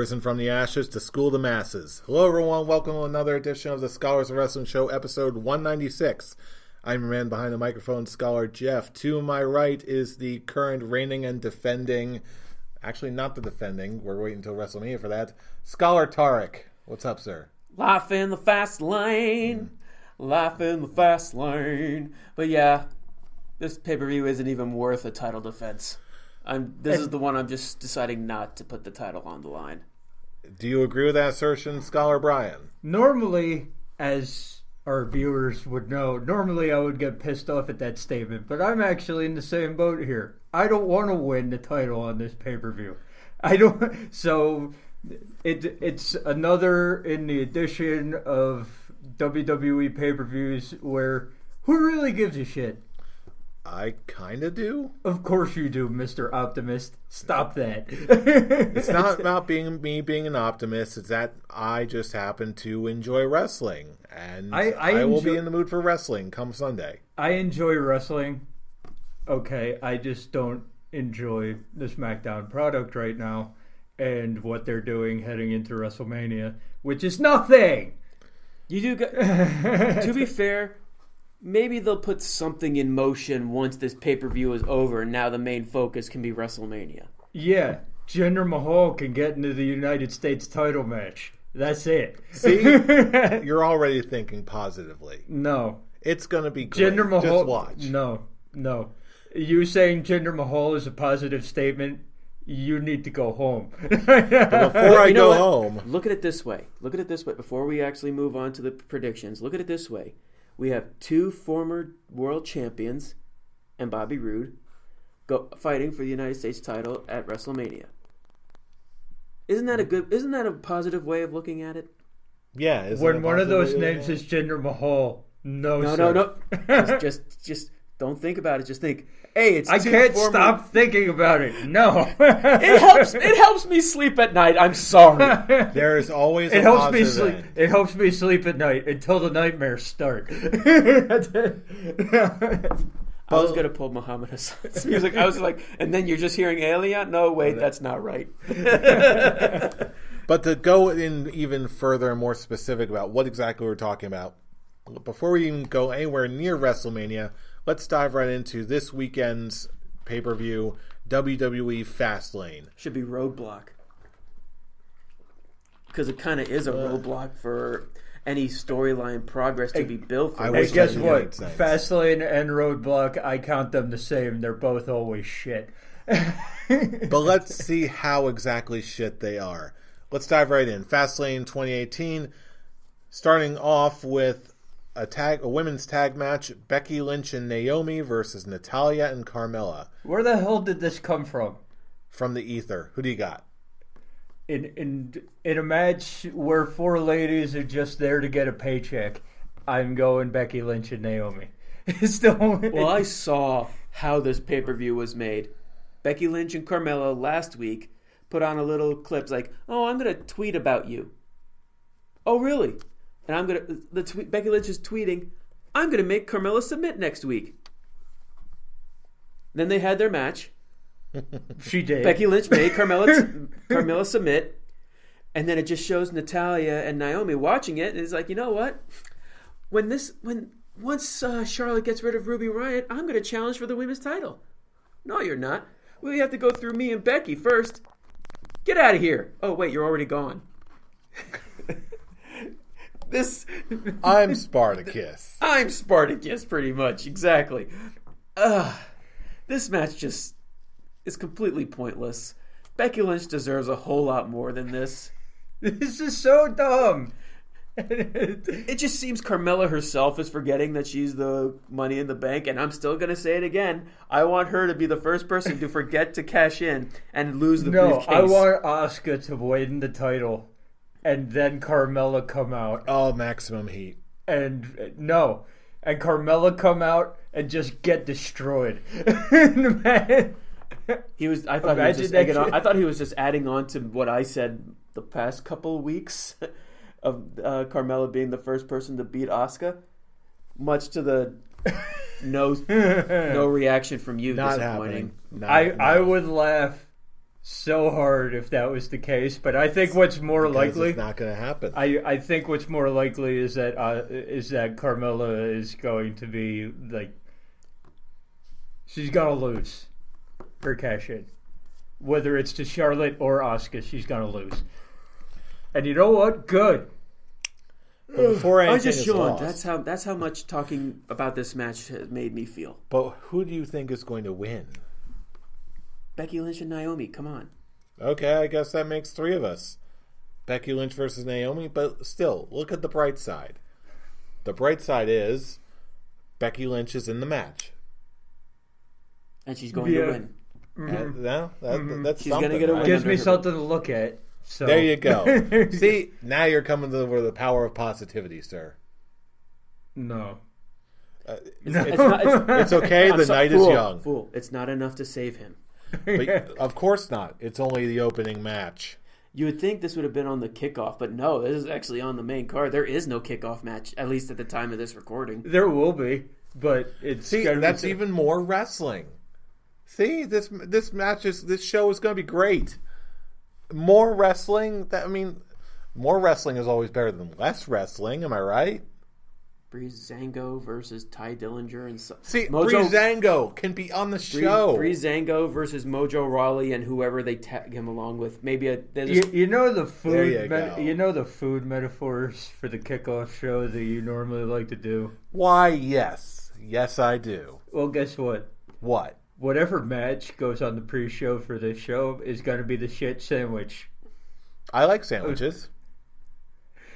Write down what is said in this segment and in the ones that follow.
Risen from the ashes to school the masses. Hello everyone, welcome to another edition of the Scholars of Wrestling Show, episode 196. I'm your man behind the microphone, Scholar Jeff. To my right is the current reigning and defending, actually not the defending, we're waiting until WrestleMania for that, Scholar Tarek. What's up, sir? Life in the fast lane. Life in the fast lane. But yeah, this pay-per-view isn't even worth a title defense. This is the one I'm just deciding not to put the title on the line. Do you agree with that assertion, Scholar Brian? Normally, as our viewers would know, I would get pissed off at that statement, but I'm actually in the same boat here. I don't want to win the title on this pay-per-view. So it's another in the edition of WWE pay-per-views where who really gives a shit? I kind of do. Of course you do, Mr. Optimist. Stop that. It's not about me being an optimist. It's that I just happen to enjoy wrestling. And I will be in the mood for wrestling come Sunday. I enjoy wrestling. Okay, I just don't enjoy the Smackdown product right now and what they're doing heading into WrestleMania, which is nothing. You do. To be fair, maybe they'll put something in motion once this pay-per-view is over and now the main focus can be WrestleMania. Yeah, Jinder Mahal can get into the United States title match. That's it. See? You're already thinking positively. No. It's going to be great. Jinder Mahal, just watch. No. You saying Jinder Mahal is a positive statement, you need to go home. But before I go home... Look at it this way. Before we actually move on to the predictions, look at it this way. We have two former world champions and Bobby Roode fighting for the United States title at WrestleMania. Isn't that a positive way of looking at it? Yeah. When one of those names is Jinder Mahal, no. Just don't think about it. Just think, hey, it's. I can't stop thinking about it. No, it helps me sleep at night. I'm sorry. There is always a positive end. It helps me sleep at night until the nightmares start. I was gonna pull Muhammad Hassan's music. I was like, and then you're just hearing Alien. No, wait, that's not right. But to go in even further and more specific about what exactly we're talking about, before we even go anywhere near WrestleMania, let's dive right into this weekend's pay-per-view, WWE Fastlane. Should be Roadblock. Because it kind of is a roadblock for any storyline progress to be built for. Hey, guess what? Fastlane and Roadblock, I count them the same. They're both always shit. But let's see how exactly shit they are. Let's dive right in. Fastlane 2018, starting off with a women's tag match, Becky Lynch and Naomi versus Natalya and Carmella. Where the hell did this come from? From the ether. Who do you got? In a match where four ladies are just there to get a paycheck, I'm going Becky Lynch and Naomi. Well, I saw how this pay-per-view was made. Becky Lynch and Carmella last week put on a little clips like, "Oh, I'm going to tweet about you." Oh, really? And Becky Lynch is tweeting, "I'm going to make Carmella submit next week." Then they had their match. She did. Becky Lynch made Carmella submit, and then it just shows Natalya and Naomi watching it, and it's like, you know what? Once Charlotte gets rid of Ruby Riott, I'm going to challenge for the women's title. No, you're not. Well, you have to go through me and Becky first. Get out of here. Oh, wait, you're already gone. I'm Spartacus. I'm Spartacus, pretty much. Exactly. This match just is completely pointless. Becky Lynch deserves a whole lot more than this. This is so dumb. It just seems Carmella herself is forgetting that she's the Money in the Bank, and I'm still going to say it again. I want her to be the first person to forget to cash in and lose the briefcase. No, I want Asuka to win the title, and then Carmella come out. Oh, maximum heat. And Carmella come out and just get destroyed. I thought he was just adding on to what I said the past couple of weeks of Carmella being the first person to beat Asuka, much to the no reaction from you. Not disappointing. Happening. I would laugh so hard if that was the case, but I think what's more likely, it's not going to happen. I think what's more likely is that Carmella is going to be like, she's gonna lose her cash in, whether it's to Charlotte or Asuka, she's gonna lose. And you know what? Good. But before anything I just is yawned. lost, That's how much talking about this match has made me feel. but who do you think is going to win? Becky Lynch and Naomi, come on. Okay, I guess that makes three of us. Becky Lynch versus Naomi, but still, look at the bright side. The bright side is Becky Lynch is in the match. And she's going to win. And, that's She's something. gonna get a right? win. Gives me something to look at. So. There you go. See, now you're coming over the power of positivity, sir. No. It's okay. The night is young. Fool. It's not enough to save him. But of course not. It's only the opening match. You would think this would have been on the kickoff, but no, this is actually on the main card. There is no kickoff match, at least at the time of this recording. There will be, but it's that's even more wrestling. See, this show is going to be great. More wrestling. More wrestling is always better than less wrestling. Am I right? Breezango versus Ty Dillinger and Breezango can be on the show. Breezango versus Mojo Rawley and whoever they tag him along with. Maybe you know the food. There you go. You know the food metaphors for the kickoff show that you normally like to do. Why? Yes, I do. Well, guess what? What? Whatever match goes on the pre-show for this show is going to be the shit sandwich. I like sandwiches.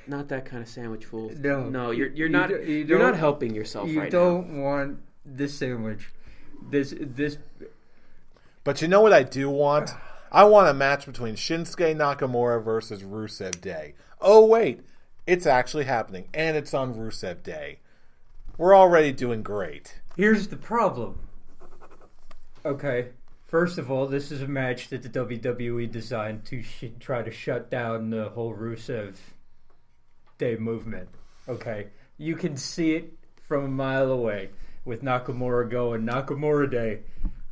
Not that kind of sandwich, fool. No, you're not. You're not helping yourself right now. You don't want this sandwich. This. But you know what I do want? I want a match between Shinsuke Nakamura versus Rusev Day. Oh wait, it's actually happening, and it's on Rusev Day. We're already doing great. Here's the problem. Okay, first of all, this is a match that the WWE designed to try to shut down the whole Rusev Day movement. Okay, you can see it from a mile away with Nakamura going Nakamura Day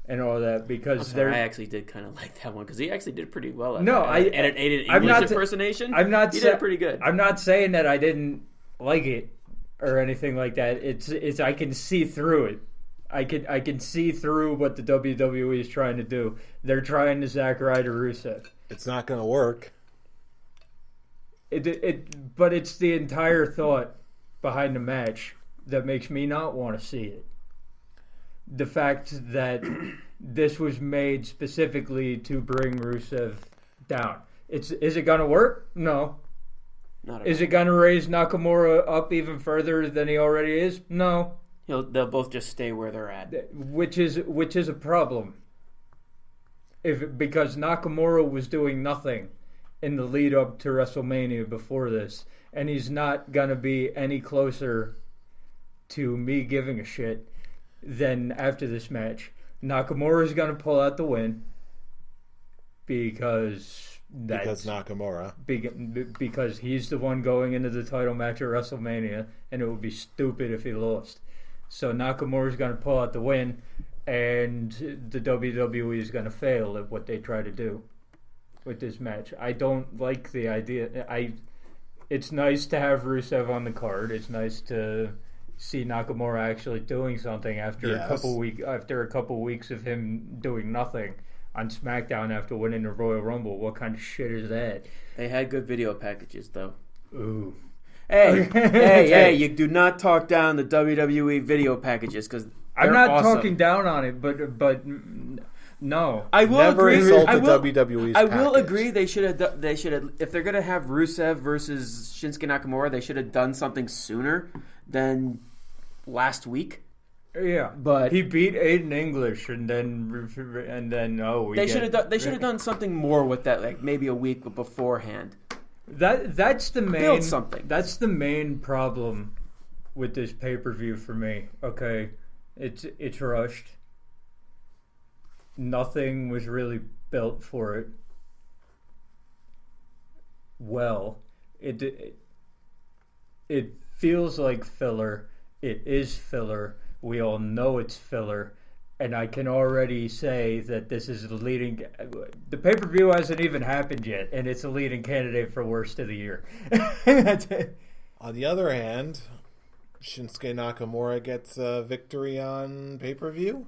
and all that because I actually did kind of like that one because he actually did pretty well. At no, that. And an English impersonation. He did pretty good. I'm not saying that I didn't like it or anything like that. It's I can see through it. I can see through what the WWE is trying to do. They're trying to Zack Ryder Rusev. It's not going to work. But it's the entire thought behind the match that makes me not want to see it. The fact that this was made specifically to bring Rusev down. Is it going to work? No. Not at is all. it going to raise Nakamura up even further than he already is? No. They'll both just stay where they're at, which is a problem. Because Nakamura was doing nothing in the lead up to WrestleMania before this, and he's not gonna be any closer to me giving a shit than after this match. Nakamura's gonna pull out the win because Nakamura. Because he's the one going into the title match at WrestleMania, and it would be stupid if he lost. So Nakamura's going to pull out the win, and the WWE is going to fail at what they try to do with this match. I don't like the idea. It's nice to have Rusev on the card. It's nice to see Nakamura actually doing something after a couple weeks of him doing nothing on SmackDown after winning the Royal Rumble. What kind of shit is that? They had good video packages, though. Ooh. Hey! You do not talk down the WWE video packages because I'm not awesome. talking down on it, but no. I will Never agree. insult I the will, WWE's I will package. agree. They should have. If they're gonna have Rusev versus Shinsuke Nakamura, they should have done something sooner than last week. Yeah, but he beat Aiden English, and then they should have done something more with that, like maybe a week beforehand. That's the main build something. That's the main problem with this pay-per-view for me. Okay, it's rushed. Nothing was really built for it. Well, it feels like filler. It is filler. We all know it's filler, and I can already say that this is the leading. The pay-per-view hasn't even happened yet, and it's a leading candidate for worst of the year. That's it. On the other hand, Shinsuke Nakamura gets a victory on pay-per-view.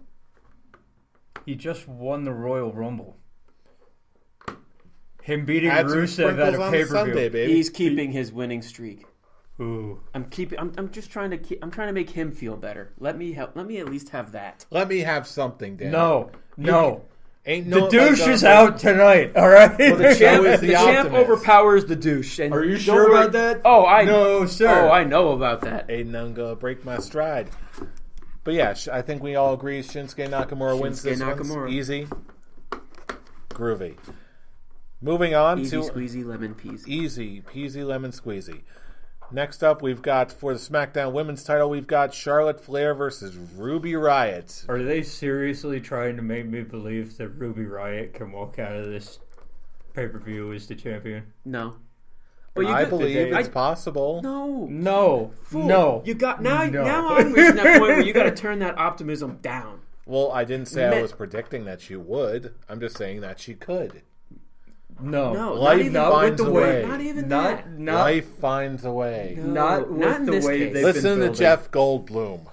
He just won the Royal Rumble. Him beating Add some Rusev at sprinkles a on pay-per-view. Sunday, baby. He's keeping his winning streak. Ooh. I'm just trying to make him feel better. Let me at least have that. Let me have something, Dan. No. Ain't The no douche is out tonight, all right? Well, the champ, is the the champ optimist. overpowers the douche. And Are you don't sure worry- about that? Oh, No, sir. Oh, I know about that. Ain't none gonna break my stride. But yeah, I think we all agree Shinsuke Nakamura wins this one. Nakamura. Easy. Groovy. Moving on Easy to squeezy lemon peasy. easy peasy lemon squeezy. Next up, we've got, for the SmackDown Women's title, we've got Charlotte Flair versus Ruby Riott. Are they seriously trying to make me believe that Ruby Riott can walk out of this pay-per-view as the champion? No. But I believe it's possible. No. Fool. No. You got now No. I'm reaching that point where you got to turn that optimism down. Well, I didn't say I was predicting that she would. I'm just saying that she could. No. Life not finds with the a way. way. Not even Not, that. not, Life finds a way. No. not with Not in the this way case. they've Listen been to building. Jeff Goldblum.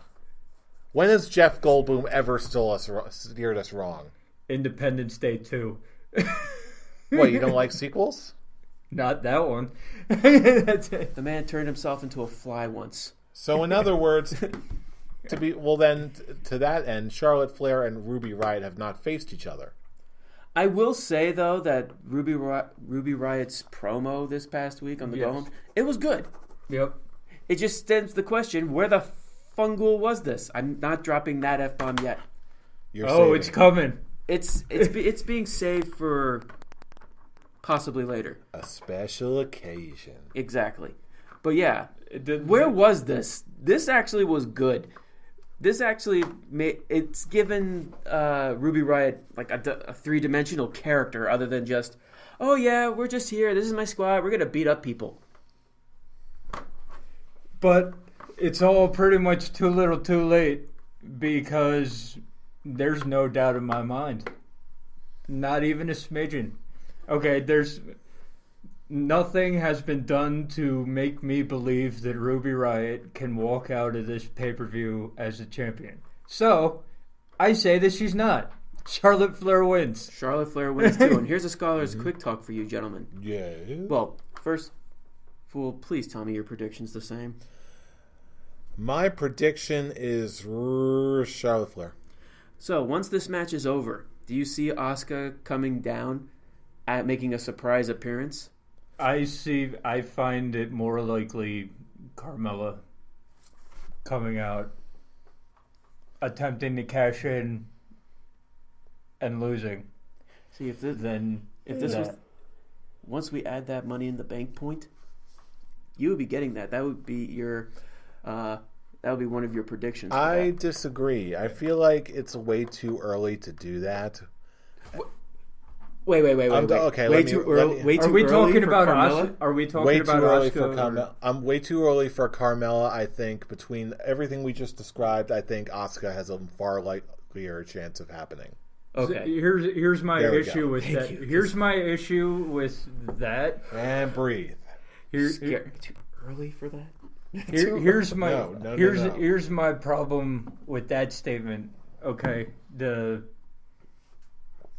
When has Jeff Goldblum ever steered us wrong? Independence Day 2. What, you don't like sequels? Not that one. That's it. The man turned himself into a fly once. So in other words, to that end, Charlotte Flair and Ruby Riott have not faced each other. I will say though that Ruby Riott's promo this past week on the Go Home, it was good. Yep. It just stands the question: where the fungal was this? I'm not dropping that F-bomb yet. It's coming. It's being saved for possibly later. A special occasion. Exactly. But yeah, where was this? This actually was good. This actually it's given Ruby Riott like a three-dimensional character other than just, oh yeah, we're just here. This is my squad. We're gonna beat up people. But it's all pretty much too little too late because there's no doubt in my mind. Not even a smidgen. Okay, nothing has been done to make me believe that Ruby Riott can walk out of this pay-per-view as a champion. So, I say that she's not. Charlotte Flair wins. Charlotte Flair wins too. And here's a scholar's quick talk for you, gentlemen. Yeah. Well, first, Fool, please tell me your prediction's the same. My prediction is Charlotte Flair. So, once this match is over, do you see Asuka coming down at making a surprise appearance? I find it more likely Carmella coming out, attempting to cash in and losing. See, if this was once we add that Money in the Bank point, you would be getting that. That would be your that would be one of your predictions. I disagree. I feel like it's way too early to do that. Wait. Okay, way too early. Are we talking about Carmella? Are we talking Way about too early Asuka for or- Carmella. I'm way too early for Carmella. I think between everything we just described, I think Asuka has a far likelier chance of happening. Okay. Here's my There we issue go. with Thank that. you. Here's my issue with that. And breathe. Too early for that? Here's my No. here's my problem with that statement. Okay, the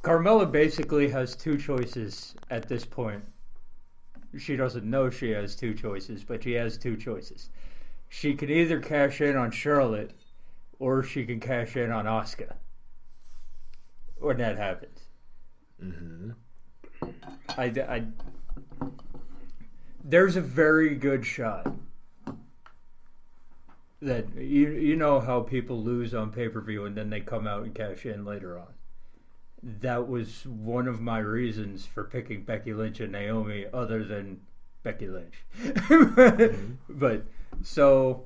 Carmella basically has two choices at this point. She doesn't know she has two choices, but she has two choices. She can either cash in on Charlotte, or she can cash in on Asuka. When that happens, I there's a very good shot that you know how people lose on pay-per-view and then they come out and cash in later on. That was one of my reasons for picking Becky Lynch and Naomi, other than Becky Lynch. But so